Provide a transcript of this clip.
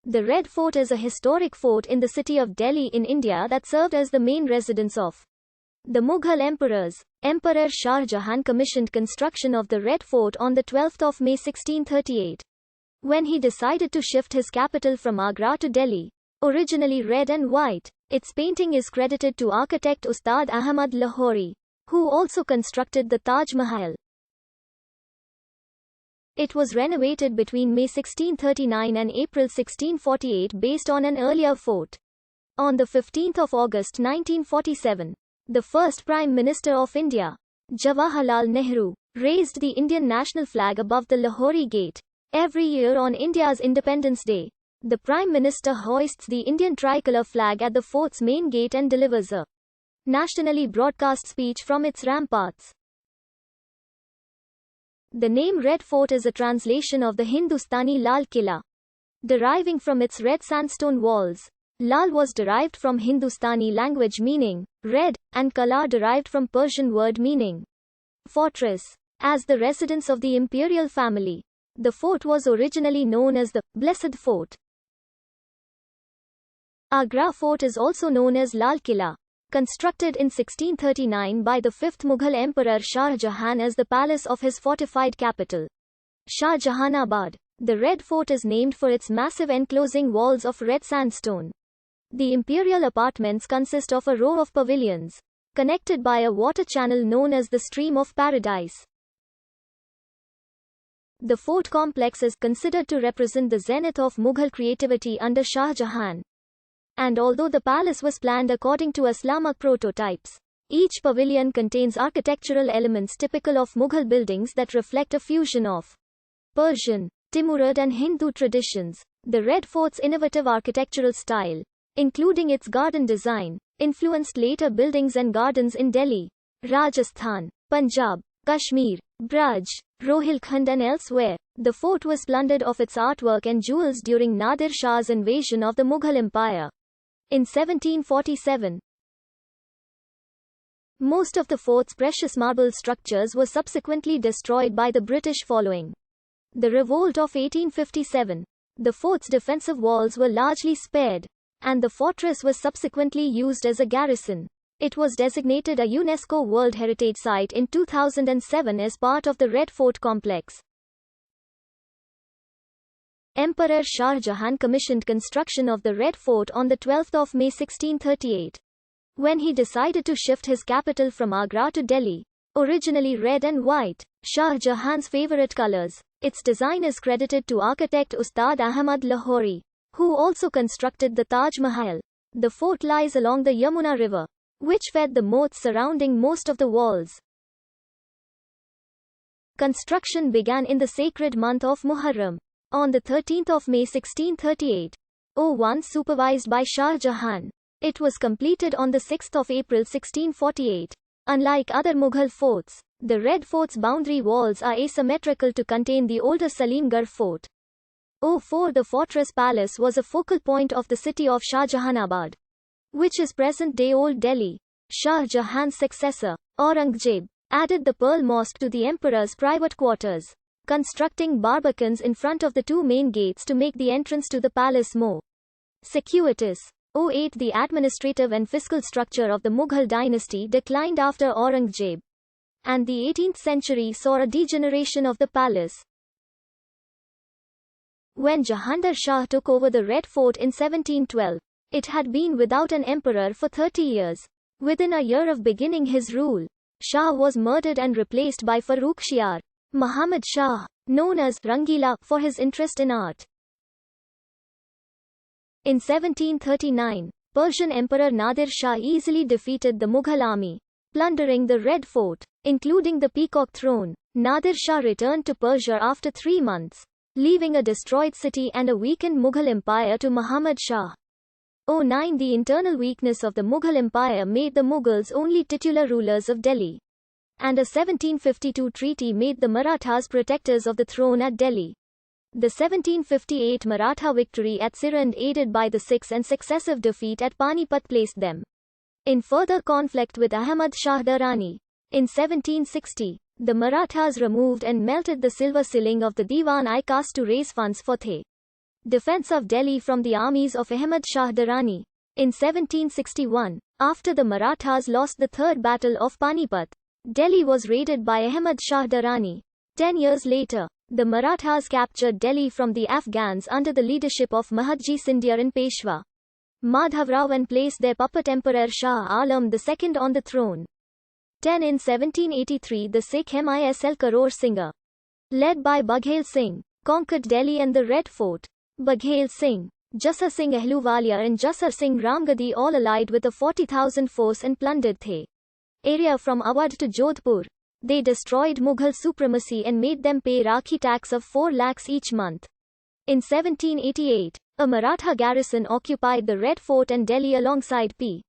The Red Fort is a historic fort in the city of Delhi in India that served as the main residence of the Mughal emperors. Emperor Shah Jahan commissioned construction of the Red Fort on the 12th of May 1638. When he decided to shift his capital from Agra to Delhi, originally red and white, its painting is credited to architect Ustad Ahmad Lahori, who also constructed the Taj Mahal. It was renovated between May 1639 and April 1648 based on an earlier fort. On the 15th of August 1947, the first Prime Minister of India, Jawaharlal Nehru, raised the Indian national flag above the Lahori Gate. Every year on India's Independence Day, the Prime Minister hoists the Indian tricolour flag at the fort's main gate and delivers a nationally broadcast speech from its ramparts. The name Red Fort is a translation of the Hindustani Lal Killa. Deriving from its red sandstone walls, Lal was derived from Hindustani language meaning red, and Kala derived from Persian word meaning fortress. As the residence of the imperial family, the fort was originally known as the Blessed Fort. Agra Fort is also known as Lal Killa. Constructed in 1639 by the 5th Mughal Emperor Shah Jahan as the palace of his fortified capital, Shah Jahanabad. The Red Fort is named for its massive enclosing walls of red sandstone. The imperial apartments consist of a row of pavilions, connected by a water channel known as the Stream of Paradise. The fort complex is considered to represent the zenith of Mughal creativity under Shah Jahan. And although the palace was planned according to Islamic prototypes, each pavilion contains architectural elements typical of Mughal buildings that reflect a fusion of Persian, Timurid and Hindu traditions. The Red Fort's innovative architectural style, including its garden design, influenced later buildings and gardens in Delhi, Rajasthan, Punjab, Kashmir, Braj, Rohilkhand and elsewhere. The fort was plundered of its artwork and jewels during Nadir Shah's invasion of the Mughal Empire in 1747. Most of the fort's precious marble structures were subsequently destroyed by the British following the revolt of 1857. The fort's defensive walls were largely spared, and the fortress was subsequently used as a garrison. It was designated a UNESCO World Heritage Site in 2007 as part of the Red Fort complex. Emperor Shah Jahan commissioned construction of the Red Fort on the 12th of May 1638. When he decided to shift his capital from Agra to Delhi, originally red and white, Shah Jahan's favorite colors, its design is credited to architect Ustad Ahmad Lahori, who also constructed the Taj Mahal. The fort lies along the Yamuna River, which fed the moats surrounding most of the walls. Construction began in the sacred month of Muharram, on the 13th of May 1638. Supervised by Shah Jahan. It was completed on the 6th of April 1648. Unlike other Mughal forts, the Red Fort's boundary walls are asymmetrical to contain the older Salimgarh fort. The fortress palace was a focal point of the city of Shah Jahanabad, which is present-day Old Delhi. Shah Jahan's successor, Aurangzeb, added the Pearl Mosque to the emperor's private quarters, constructing barbicans in front of the two main gates to make the entrance to the palace more circuitous. The administrative and fiscal structure of the Mughal dynasty declined after Aurangzeb, and the 18th century saw a degeneration of the palace. When Jahandar Shah took over the Red Fort in 1712, it had been without an emperor for 30 years. Within a year of beginning his rule, Shah was murdered and replaced by Farooq Shiar Muhammad Shah, known as Rangila, for his interest in art. In 1739, Persian Emperor Nadir Shah easily defeated the Mughal army, plundering the Red Fort, including the Peacock Throne. Nadir Shah returned to Persia after 3 months, leaving a destroyed city and a weakened Mughal empire to Muhammad Shah. The internal weakness of the Mughal Empire made the Mughals only titular rulers of Delhi, and a 1752 treaty made the Marathas protectors of the throne at Delhi. The 1758 Maratha victory at Sirand, aided by the Sikhs, and successive defeat at Panipat placed them in further conflict with Ahmad Shah Durrani. In 1760, the Marathas removed and melted the silver ceiling of the Diwan-i Khas to raise funds for the Defense of Delhi from the armies of Ahmad Shah Durrani. In 1761, after the Marathas lost the Third Battle of Panipat, Delhi was raided by Ahmad Shah Durrani. 10 years later, the Marathas captured Delhi from the Afghans under the leadership of Mahadji Sindhya and Peshwa Madhavrao and placed their puppet Emperor Shah Alam II on the throne. 10 In 1783, the Sikh Misl Karor Singh, led by Baghel Singh, conquered Delhi and the Red Fort. Baghel Singh, Jasar Singh Ahluwalia and Jasar Singh Ramgadi all allied with a 40,000 force and plundered the area from Awadh to Jodhpur. They destroyed Mughal supremacy and made them pay Rakhi tax of 4 lakhs each month. In 1788, a Maratha garrison occupied the Red Fort and Delhi alongside P.